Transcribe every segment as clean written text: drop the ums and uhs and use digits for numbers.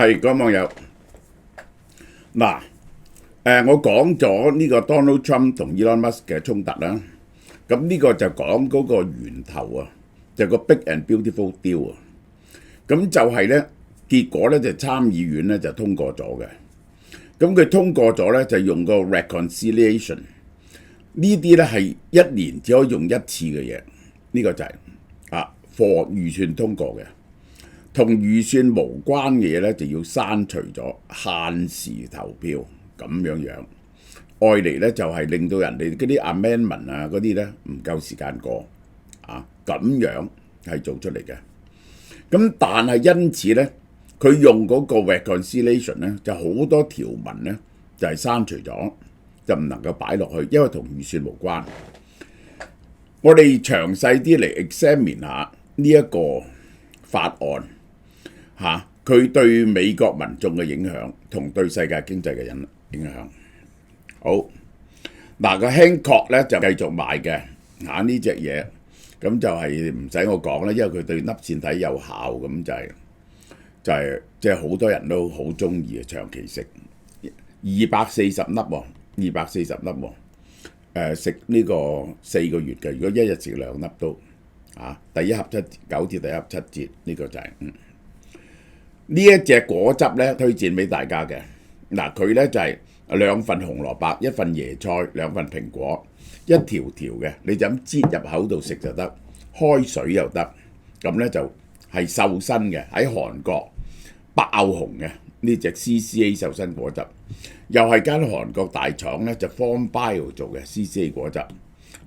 係各位網友嗱，我講咗呢個 Donald Trump 同 Elon Musk 嘅衝突啦，咁呢個就講嗰個源頭啊，就個 Big and Beautiful Deal 啊，咁就係咧結果咧就參議院咧就通過咗嘅，咁佢通過咗咧就用個 reconciliation 呢啲咧係一年只可以用一次嘅嘢，呢個就係for 預算通過嘅。同預算無關嘅嘢咧，就要刪除咗，限時投票咁樣，愛嚟咧就係令到人哋嗰啲 amendment 啊嗰啲咧唔夠時間過咁樣係做出嚟嘅。咁但係因此咧，佢用嗰個 reconciliation 咧，就好多條文咧就係刪除咗，就唔能夠擺落去，因為同預算無關。我哋詳細啲嚟 examine 下呢一個法案。佢對美國民眾嘅影響同對世界經濟嘅影響。好，嗱個 Hancock 咧就繼續賣嘅呢隻嘢，咁就係唔使我講啦，因為佢對粒線體有效，咁就係即係好多人都好中意嘅，長期食240粒喎，食呢個4個月嘅，如果一日食2粒都第一盒9折，第一盒7折，呢個就係呢一隻果汁咧，推薦俾大家嘅。嗱，佢咧就係2份紅蘿蔔，1份椰菜，2份蘋果，一條條嘅，你就咁擠入口度食就得，開水又得。咁咧就係瘦身嘅，喺韓國爆紅嘅呢隻 CCA 瘦身果汁，又係間韓國大廠咧就 Form Bio 做嘅 CCA 果汁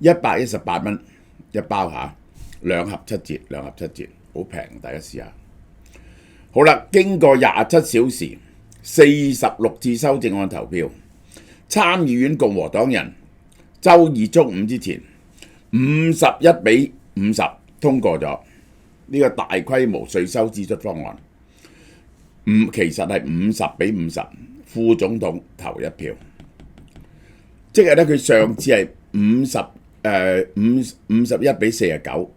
，118蚊一包2盒7折，好平，大家試下。好啦，經過27小時46次修正案投票，參議院共和黨人週二中午之前51-50通過咗呢個大規模稅收支出方案。其實係50-50，副總統投一票，即係咧佢上次係51-49。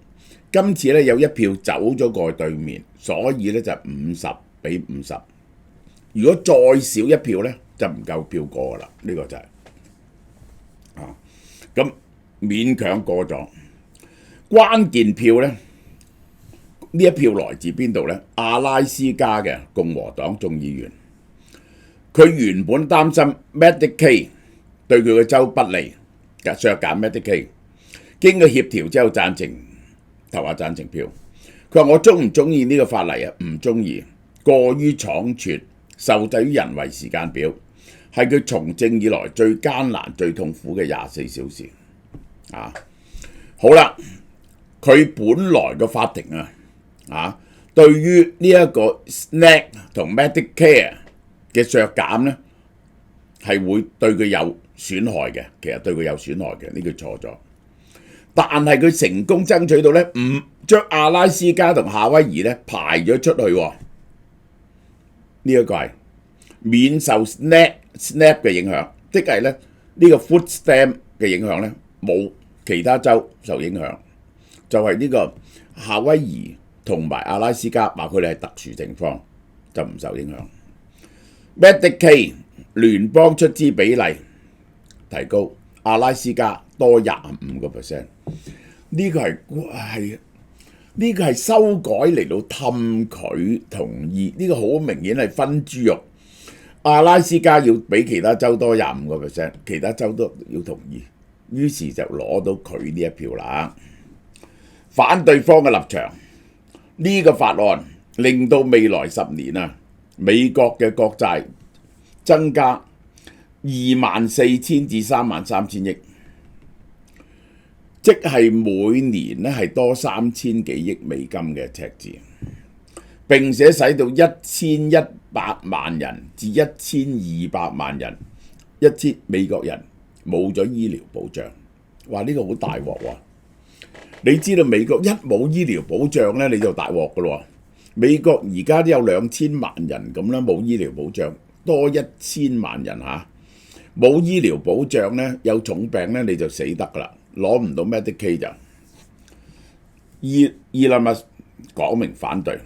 今次咧有一票走咗過去對面，所以咧就50-50。如果再少一票咧，就唔夠票過噶啦。呢個就係咁勉強過咗。關鍵票咧，呢一票來自邊度咧？阿拉斯加嘅共和黨眾議員，佢原本擔心 Medicaid 對佢嘅州不利，削減 Medicaid， 經過協調之後贊成。投下贊成票，佢話我中唔中意呢個法例啊？唔中意，過於倉促，受制於人為時間表，係佢從政以來最艱難、最痛苦嘅24小時。好啦，佢本來個法庭對於呢一個 SNAP 同 Medicare 嘅削減咧，係會對佢有損害嘅。其實對佢有損害嘅，呢句錯咗。但係佢成功爭取到咧，唔將阿拉斯加同夏威夷咧排咗出去喎。呢一個係免受 SNAP 嘅影響，即係咧呢個 food stamp 嘅影響咧，冇其他州受影響，就係呢個夏威夷同埋阿拉斯加話佢哋係特殊情況，就唔受影響。Medicaid 聯邦出資比例提高，阿拉斯加多25%，呢個係修改嚟到氹佢同意，呢個好明顯係分豬肉。阿拉斯加要比其他州多25%，其他州都要同意，於是就攞到佢呢一票啦。反對方嘅立場，呢個法案令到未來10年美國嘅國債增加24,000至33,000億。即係每年咧係多3000幾億美金嘅赤字，並且使到1100萬人至1200萬人美國人冇咗醫療保障。哇！呢個好大鑊喎！你知道美國一冇醫療保障咧，你就大鑊噶咯。美國而家都有2000萬人咁啦，冇醫療保障，多1000萬人冇醫療保障咧，有重病咧你就死得噶啦。攞唔到 Medicaid 就，Elon Musk講明反對，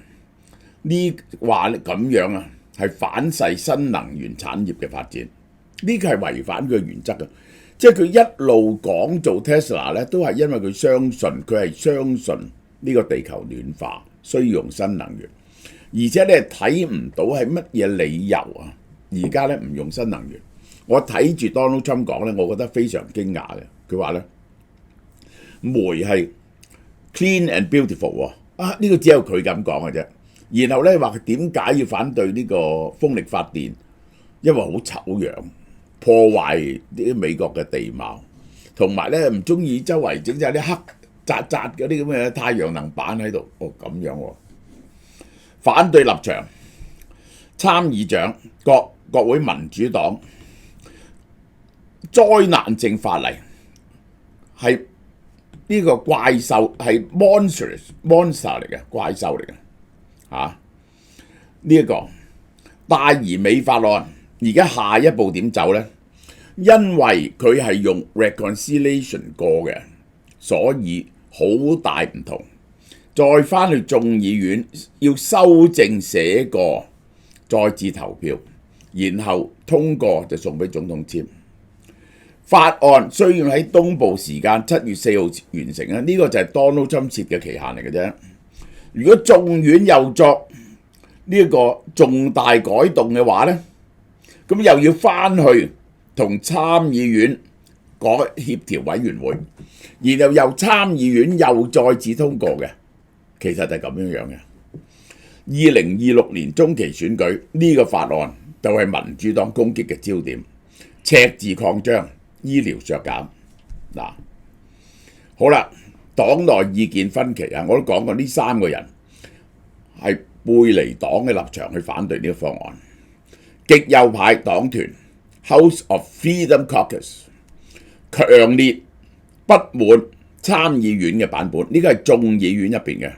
呢話咁樣係反噬新能源產業嘅發展，呢個係違反佢嘅原則嘅。即係佢一路講做 Tesla 咧，都係因為佢相信呢個地球暖化需要用新能源，而且咧睇唔到係乜嘢理由啊！而家咧唔用新能源，我睇住 Donald Trump 講咧，我覺得非常驚訝嘅。佢話咧煤係 clean and beautiful 喎，啊呢個只有佢咁講嘅啫。然後咧話佢點解要反對呢個風力發電？因為好醜樣，破壞啲美國嘅地貌，同埋咧唔中意周圍整晒啲黑扎扎嗰啲咁嘅太陽能板喺度。哦咁樣喎，反對立場，參議長國會民主黨災難性法例係呢個怪獸，係 monster 嚟嘅，怪獸嚟嘅嚇。呢一個大而美法案而家下一步點走呢？因為佢係用 reconciliation 過嘅，所以好大唔同。再翻去眾議院要修正寫過，再次投票，然後通過就送俾總統簽。法案需要喺東部時間7月4號完成啊！呢個就係 Donald Trump 設嘅期限嚟嘅啫。如果眾院又作呢一個重大改動嘅話呢，咁又要翻去同參議院協調委員會，然後由參議院又再次通過嘅，其實就係咁樣嘅。2026年中期選舉呢個法案就係民主黨攻擊嘅焦點，赤字擴張、醫療削減。嗱，好啦，黨內意見分歧啊，我都講過呢三個人係背離黨嘅立場去反對呢個方案。極右派黨團 House of Freedom Caucus 強烈不滿參議院嘅版本，呢個係眾議院入邊嘅，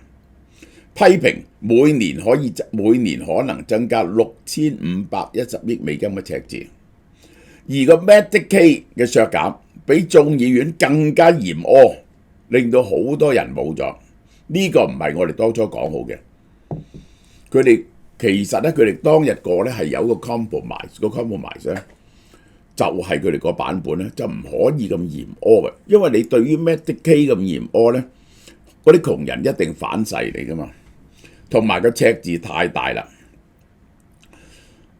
批評每年可能增加6510億美金嘅赤字，而個 Medicaid 嘅削減比眾議院更加嚴苛，令到好多人冇咗。呢個唔係我哋當初講好嘅。佢哋其實咧，佢哋當日個咧係有個 compromise，個 compromise 咧就係佢哋個版本咧就唔可以咁嚴苛嘅，因為你對於 Medicaid 咁嚴苛咧，嗰啲窮人一定反噬你噶嘛，同埋個赤字太大啦。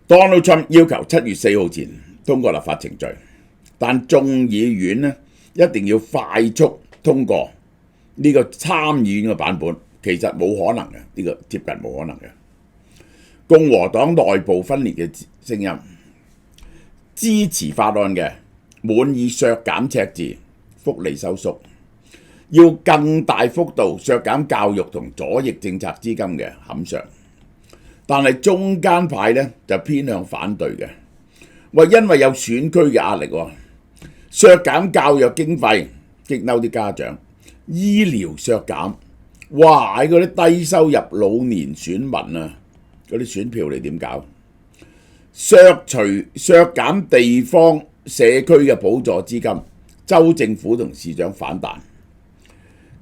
Donald Trump 要求7月4號前通過立法程序，但眾議院咧一定要快速通過呢個參議院嘅版本，其實冇可能嘅，呢個接近冇可能嘅。共和黨內部分裂嘅聲音，支持法案嘅滿意削減赤字、福利收縮，要更大幅度削減教育同左翼政策資金嘅冚上。但係中間派咧就偏向反對嘅，話因為有選區嘅壓力喎，削減教育經費激嬲啲家長，醫療削減，哇！喺嗰啲低收入老年選民啊，嗰啲選票你點搞？削減地方社區嘅補助資金，州政府同市長反彈。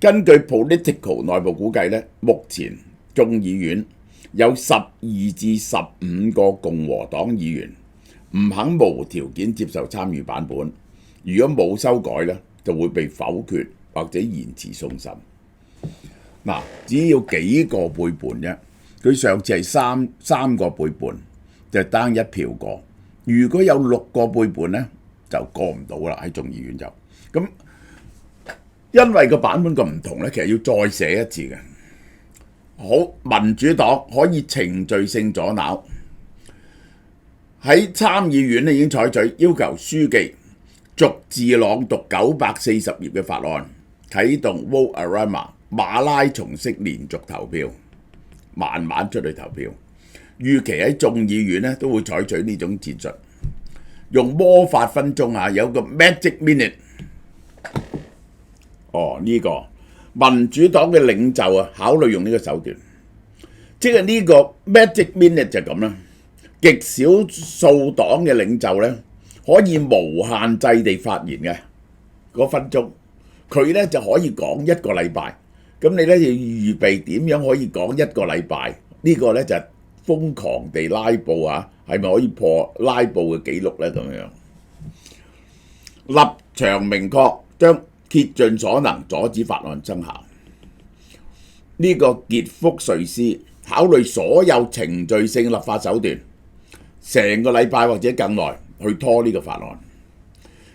根據 Political 內部估計咧，目前眾議院有12至15個共和黨議員唔肯無條件接受參與版本，如果冇修改咧，就會被否決或者延遲送審。嗱，只要幾個背叛啫，佢上次係三個背叛，就單一票過。如果有6個背叛咧，就過唔到啦，喺眾議院就咁。因為個版本咁唔同咧，其實要再寫一次嘅。好，民主黨可以程序性阻撓，喺參議院咧已經採取要求書記逐字朗讀940頁嘅法案，啟動 Vote-A-Rama 馬拉松式連續投票，慢慢出去投票。預期喺眾議院咧都會採取呢種戰術，用魔法分鐘啊，有個 Magic Minute。呢個民主黨嘅領袖啊，考慮用呢個手段，即係呢個 Magic Minute 就咁啦。極少數黨嘅領袖咧，可以無限制地發言嘅嗰分鐘，佢咧就可以講1個禮拜。咁你咧要預備點樣可以講1個禮拜？呢個咧就係瘋狂地拉布啊，係咪可以破拉布嘅紀錄呢？咁樣立場明確，將竭盡所能阻止法案生效。呢個傑福瑞斯考慮所有程序性立法手段，成個禮拜或者更耐去拖呢個法案。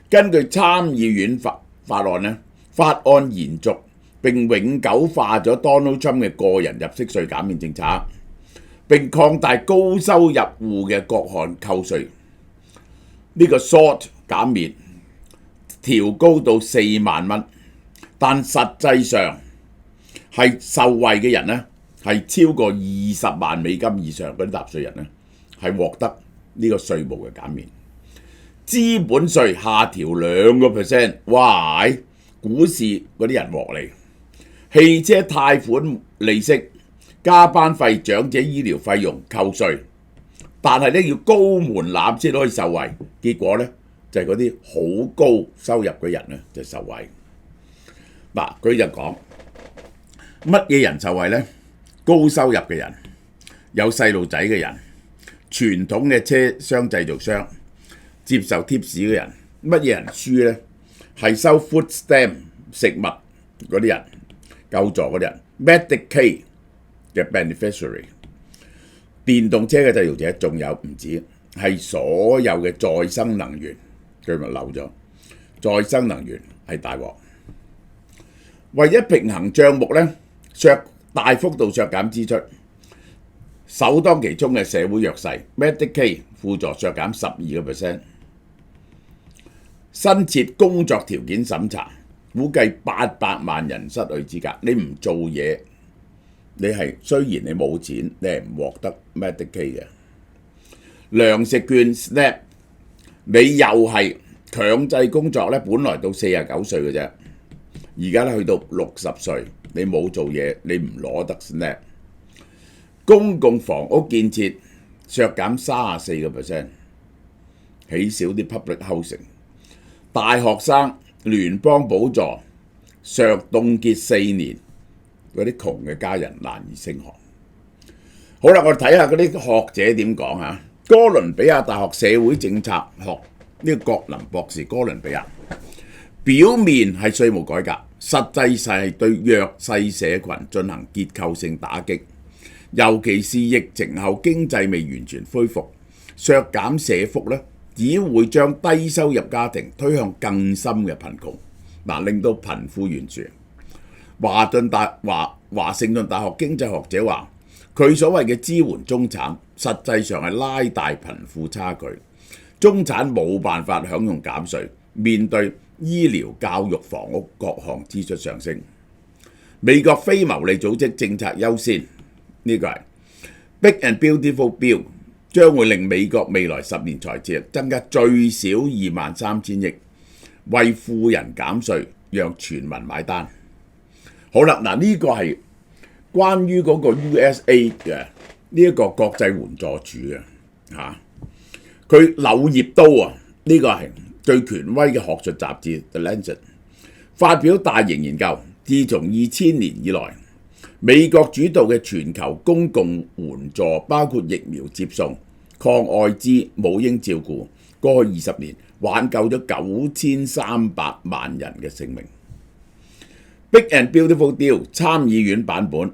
根據參議院法案呢，法案延續並永久化咗 Donald Trump 嘅個人入息稅減免政策，並擴大高收入戶嘅各項扣稅。呢個 SALT 減免調高到4萬蚊，但實際上係受惠嘅人呢，係超過20萬美金以上嗰啲納稅人呢，係獲得呢個稅務嘅減免。資本稅下調2%，哇！股市嗰啲人獲利。汽車貸款利息、加班費、長者醫療費用扣稅，但係咧要高門檻先可以受惠。結果咧就係嗰啲好高收入嘅人咧就受惠。嗱，佢就講乜嘢人受惠呢？高收入嘅人、有細路仔嘅人、傳統嘅車商製造商、接受貼士嘅人。乜嘢人輸呢？係收 food stamp 食物嗰啲人。救助嗰啲人 ，Medicaid 嘅 beneficiary， 電動車嘅製造者，仲有唔止係所有嘅再生能源，佢咪漏咗再生能源係大鑊。為咗平衡帳目呢，大幅度削減支出，首當其衝嘅社會弱勢 Medicaid 輔助削減12%，新設工作條件審查。估計800萬人失去資格。你唔做嘢，你係雖然你冇錢，你係唔獲得 Medicaid 嘅糧食券 SNAP。你又係強制工作咧，本來到49歲嘅啫，而家咧去到60歲，你冇做嘢，你唔攞得 SNAP。公共房屋建設削減34%，起少啲 public housing。大學生聯邦補助凍結4年，嗰啲窮嘅家人難以升學。好啦，我哋睇下嗰啲學者點講嚇。哥倫比亞大學社會政策學呢個郭林博士，哥倫比亞表面係稅務改革，實際上係對弱勢社群進行結構性打擊，尤其是疫情後經濟未完全恢復，削減社福呢，只會將低收入家庭推向更深嘅貧窮，令到貧富懸殊。華盛頓大學經濟學者話，佢所謂嘅支援中產，實際上係拉大貧富差距。中產冇辦法享用減稅，面對醫療、教育、房屋各項支出上升。美國非牟利組織政策優先，呢個係 Big and Beautiful Bill。將會令美國未來10年財赤增加最少23000億，為富人減稅，讓全民買單。好啦，呢個係關於嗰個 USA 嘅呢一個國際援助署嘅嚇，佢柳葉刀啊，呢個係最權威嘅學術雜誌 The Lancet 發表大型研究，自從2000年以來，美國主導嘅全球公共援助包括疫苗接送、抗艾滋、母嬰照顧，過去20年挽救咗9300萬人嘅性命。Big and Beautiful Deal 參議院版本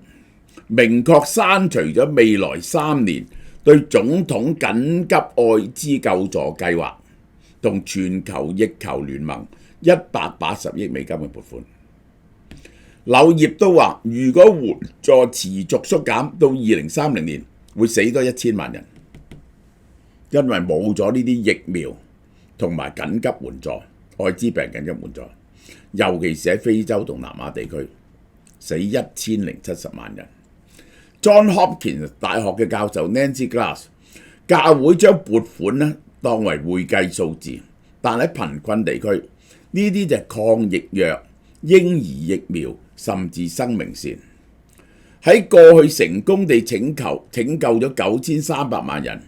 明確刪除咗未來3年對總統緊急艾滋救助計劃同全球疫球聯盟180億美金嘅撥款。柳葉都話，如果援助持續縮減到2030年，會死多1000萬人，因為冇咗呢啲疫苗同埋緊急援助，艾滋病緊急援助，尤其是喺非洲同南亞地區，死1070萬人。John Hopkins 大學嘅教授 Nancy Glass， 教會將撥款呢當為會計數字，但喺貧困地區，呢啲就係抗疫藥、嬰兒疫苗，甚至生命線。喺過去成功地拯救咗9300萬人，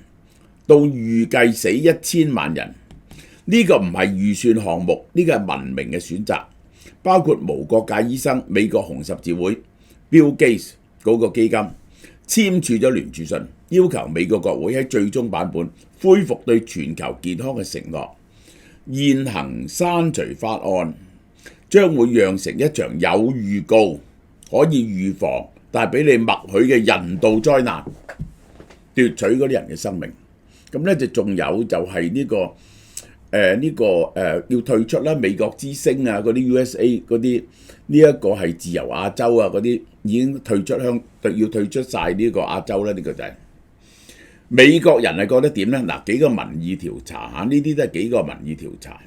到預計死1000萬人。呢個唔係預算項目，呢個係文明嘅選擇，包括無國界醫生、美國紅十字會、Bill Gates 嗰個基金、簽署咗聯署信，要求美國國會喺最終版本恢復對全球健康嘅承諾。現行刪除法案將會釀成一場有預告、可以預防，但係俾你默許嘅人道災難，奪取嗰啲人嘅生命。咁咧就仲有就係要退出啦，美國之星啊，嗰啲 USA 嗰啲呢一個係自由亞洲啊，嗰啲已經退出要退出晒呢個亞洲啦，呢個就係美國人係覺得點咧？嗱，幾個民意調查嚇，呢啲都係幾個民意調查。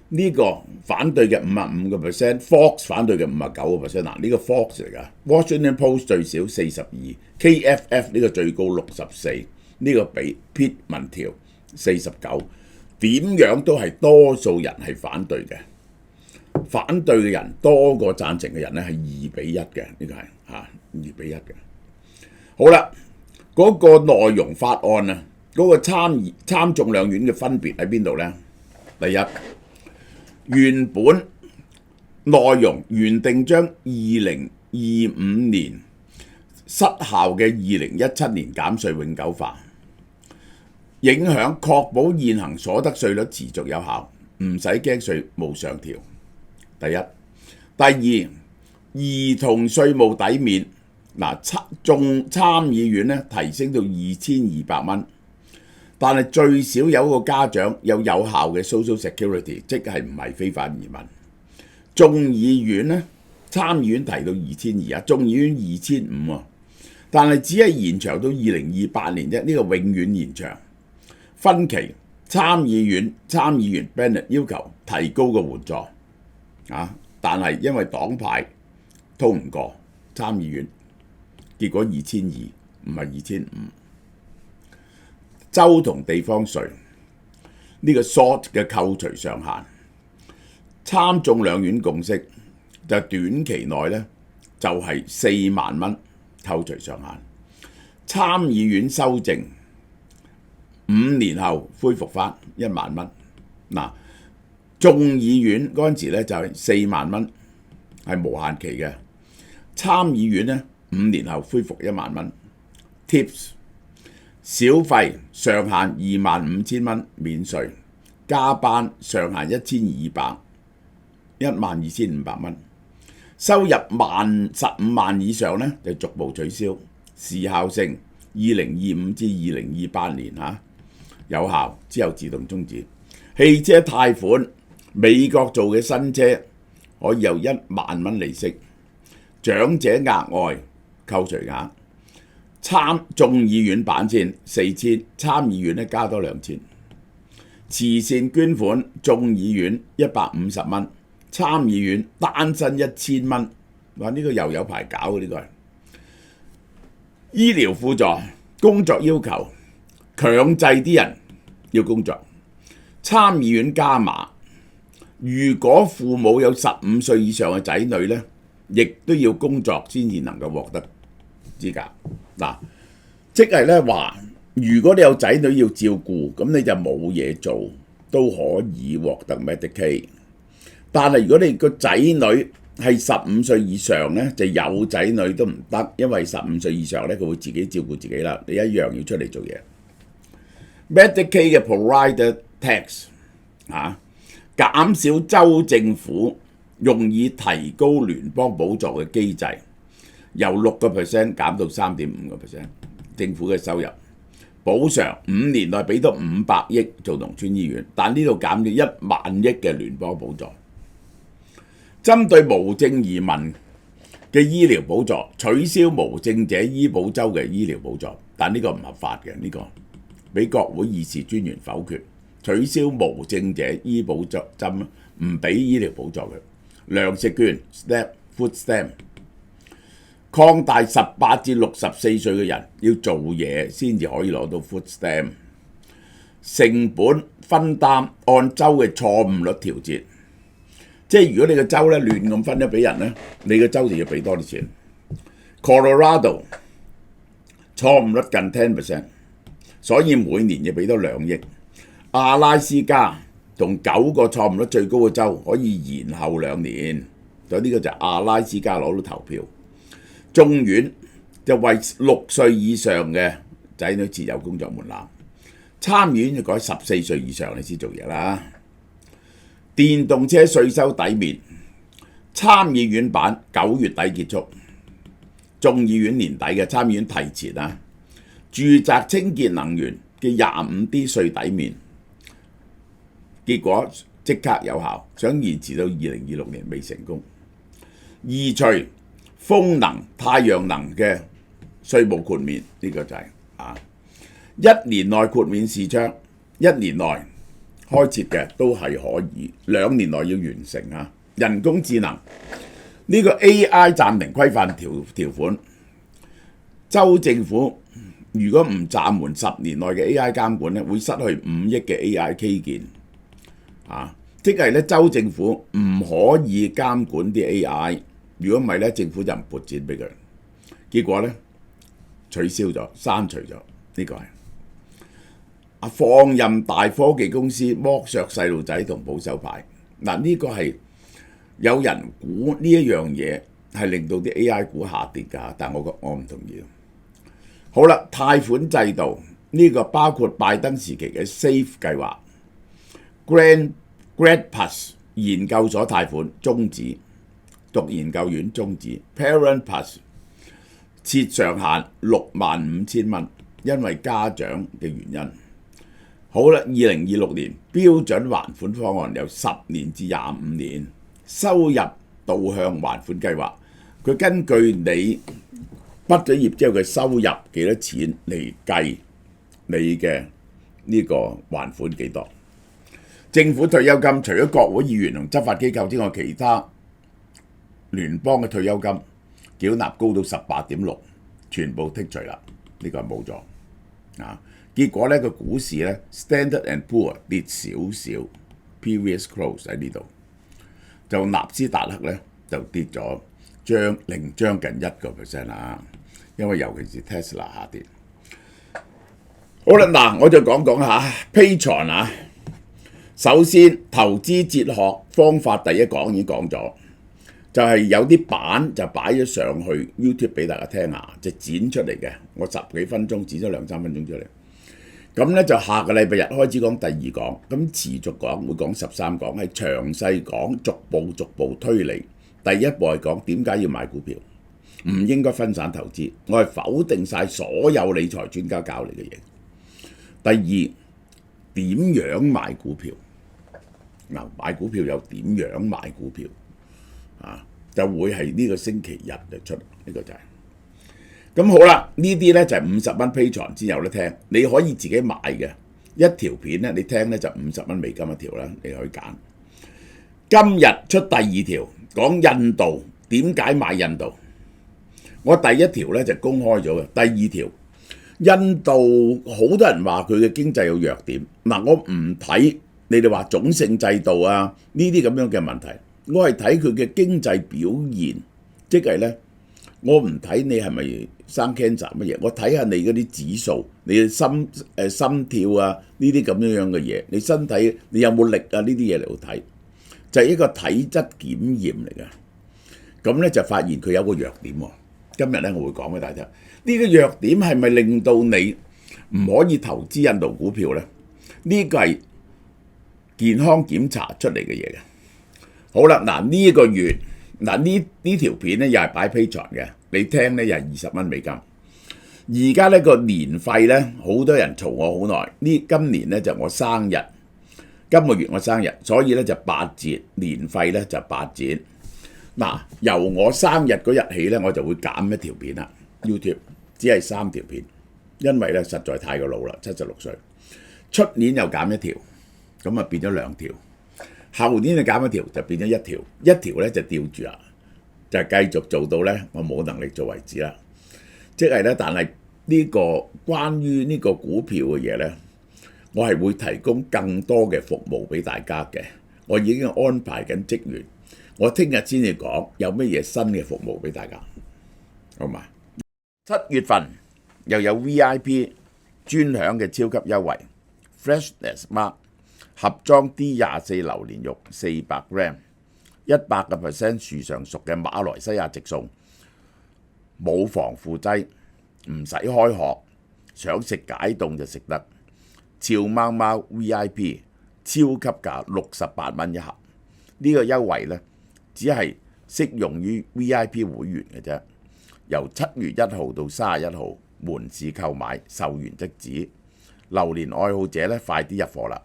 呢個反對嘅55%， Fox 反對嘅59%。嗱，呢個 Fox 嚟㗎 ，Washington Post 最少42， KFF 呢個最高64，呢個比 Pitt 民調49，點樣都係多數人係反對嘅，反對嘅人多過贊成嘅人咧係2-1嘅，呢個係2-1嘅。好啦，嗰個內容法案啊，嗰個參眾兩院嘅分別喺邊度咧？第一，原本內容原定將2025年失效嘅2017年減稅永久化，影響確保現行所得稅率持續有效，唔使驚稅務上調。第一，第二，兒童稅務抵免，眾參議院咧提升到2200蚊，但係最少有一個家長有效嘅 Social Security， 即係唔係非法移民。眾議院咧，參議院提到2200啊，眾議院2500啊，但係只係延長到2028年啫，呢個永遠延長。分歧，參議員 Bennett 要求提高個援助但係因為黨派通唔過參議院，結果2200唔係2500。州同地方稅呢個 SALT 嘅扣除上限，參眾兩院共識就短期內咧就係4萬蚊扣除上限。參議院修正5年後恢復翻1萬蚊。眾議院嗰陣時咧就係4萬蚊，係無限期嘅。參議院咧5年後恢復1萬蚊。Tips 小費上限25000蚊免稅，加班上限12500蚊。收入15萬以上咧就逐步取消，時效性2025至2028年有效，之後自動終止。汽車貸款，美國做嘅新車可以有1萬蚊利息，長者額外扣除額。眾議院版先4000，參議院咧加多2000。慈善捐款，眾議院150蚊，參議院單身1000蚊。呢個又有排搞嘅，呢個係醫療輔助，工作要求強制啲人要工作。參議院加碼，如果父母有15歲以上嘅仔女咧，亦都要工作先至能夠獲得資格。即係咧話，如果你有仔女要照顧，咁你就冇嘢做都可以獲得 Medicaid。但係如果你個仔女係15歲以上咧，就有仔女都唔得，因為15歲以上咧佢會自己照顧自己啦，你一樣要出嚟做嘢。Medicaid 嘅 Provider Tax 減少州政府用以提高聯邦補助嘅機制，由6% 減到3.5%。政府嘅收入補償5年內俾到500億做農村醫院，但呢度減咗1萬億嘅聯邦補助。針對無證移民嘅醫療補助，取消無證者醫保州嘅醫療補助，但呢個唔合法嘅，呢個俾國會議事專員否決，取消無證者醫保針，唔俾醫療補助嘅。糧食券 Food Stamp 擴大18至64歲嘅人要做嘢先至可以攞到 Food Stamp。成本分擔按州嘅錯誤率調節，即係如果你個州咧亂咁分咗俾人咧，你個州就要俾多啲錢。Colorado 錯誤率近 10%， 所以每年要俾多2億。阿拉斯加同9個錯誤率最高嘅州可以延後2年，所以呢個就係阿拉斯加攞到投票。眾院就為6歲以上嘅仔女設有工作門檻，參議院就改14歲以上你先做嘢啦。電動車稅收抵免，參議院版9月底結束，眾議院年底嘅，參議院提前啊。住宅清潔能源嘅 25D 稅抵免，結果即刻有效，想延遲到2026年未成功。移除風能、太陽能嘅稅務豁免，呢個就係1年內豁免視窗，1年內開設嘅都係可以，2年內要完成啊。人工智能呢個 AI 暫停規範條款，州政府如果唔暫緩10年內嘅 AI 監管咧，會失去5億嘅 AI 基建即係咧州政府唔可以監管啲 AI， 如果唔係咧，政府就唔撥錢俾佢。結果咧取消咗、刪除咗，呢個係放任大科技公司剝削細路仔同保守派。呢個係有人估呢一樣嘢係令到啲 AI 股下跌㗎，但我唔同意。好啦，貸款制度呢個包括拜登時期嘅 SAFE 計劃、Grad Plus 研究所貸款終止，讀研究院終止 ，Parent Plus 設上限65,000蚊，因為家長嘅原因。好啦，2026年標準還款方案由10年至25年，收入導向還款計劃，佢根據你畢咗業之後嘅收入幾多錢嚟計你嘅呢個還款幾多。政府退休金除咗國會議員同執法機構之外，其他聯邦嘅退休金繳納高到18.6%，全部剔除啦，呢個係冇咗結果呢個股市呢 Standard and Poor 跌少少 ，previous close 喺呢度，就納斯達克呢就跌咗將近1% 啦，因為尤其是 Tesla 下跌。好啦，我就講下 Patreon 首先投資哲學方法第一講已經講咗，就係有啲版就擺咗上去 YouTube 俾大家聽下，就剪出嚟嘅，我10幾分鐘剪咗2-3分鐘出嚟。咁咧就下個禮拜日開始講第2講，咁持續講會講13講，係詳細講逐步推理。第一步係講點解要買股票，唔應該分散投資，我係否定晒所有理財專家教你嘅嘢。第二，點樣買股票？買股票又點樣買股票？就會係呢個星期日就出，呢個就係。咁好啦，呢啲咧就係50蚊 Patreon 先有得聽，你可以自己買嘅一條片咧，你聽咧就50蚊美金一條啦，你可以揀。今日出第2條，講印度點解買印度。我第1條咧就公開咗嘅，第2條印度好多人話佢嘅經濟有弱點。我唔睇你哋話種姓制度啊呢啲咁樣嘅問題，我係睇佢嘅經濟表現，即係咧。我唔睇你係咪生 cancer 乜嘢，我睇下你嗰啲指數，你嘅心跳啊呢啲咁樣嘅嘢，你身體你有冇力啊呢啲嘢嚟到睇，就係一個體質檢驗嚟嘅。咁咧就發現佢有個弱點喎。今日咧我會講俾大家聽，呢個弱點係咪令到你唔可以投資印度股票咧？呢個係健康檢查出嚟嘅嘢嘅。好啦，呢一個月。呢條片咧又係擺 Patreon 嘅，你聽咧又係20蚊美金。而家呢個年費咧，好多人嘈我好耐。今年咧就我生日，今個月我生日，所以咧就8折，年費咧就8折。由我生日嗰日起咧，我就會減一條片啦。YouTube 只係3條片，因為咧實在太過老啦，76歲。出年又減一條，咁啊變咗2條。後年就減一條，就變咗1條，一條咧就吊住啦，就繼續做到咧我冇能力做為止啦。即係咧，但係呢個關於呢個股票嘅嘢咧，我係會提供更多嘅服務俾大家嘅。我已經安排緊職員，我聽日先至講有乜嘢新嘅服務俾大家，好嘛？7月份又有 VIP 專享嘅超級優惠 ，Freshness Mark。盒裝 D24 榴蓮肉400 gram，100% 樹上熟嘅馬來西亞直送冇防腐劑，唔使開殼，想食解凍就食得。俏貓貓 VIP 超級價68蚊一盒，呢個優惠呢，只係適用於 VIP 會員嘅啫。由7月1號到31號門市購買，售完即止。榴蓮愛好者呢，快啲入貨啦！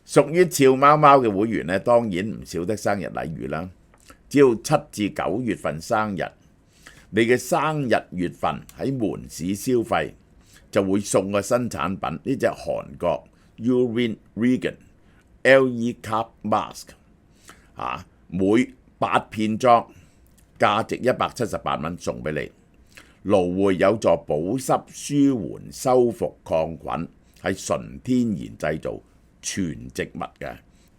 屬於俏貓貓嘅會員呢，當然唔少得生日禮遇啦。只要7至9月份生日，你嘅生日月份喺門市消費，就會送個新產品，呢隻韓國 Urine Vegan LE Carb Mask 每8片裝，價值178蚊送俾你。蘆薈有助保濕、舒緩、修復、抗菌，係純天然製造，全植物嘅，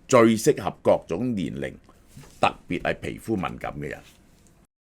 最適合各種年齡，特別係皮膚敏感嘅人。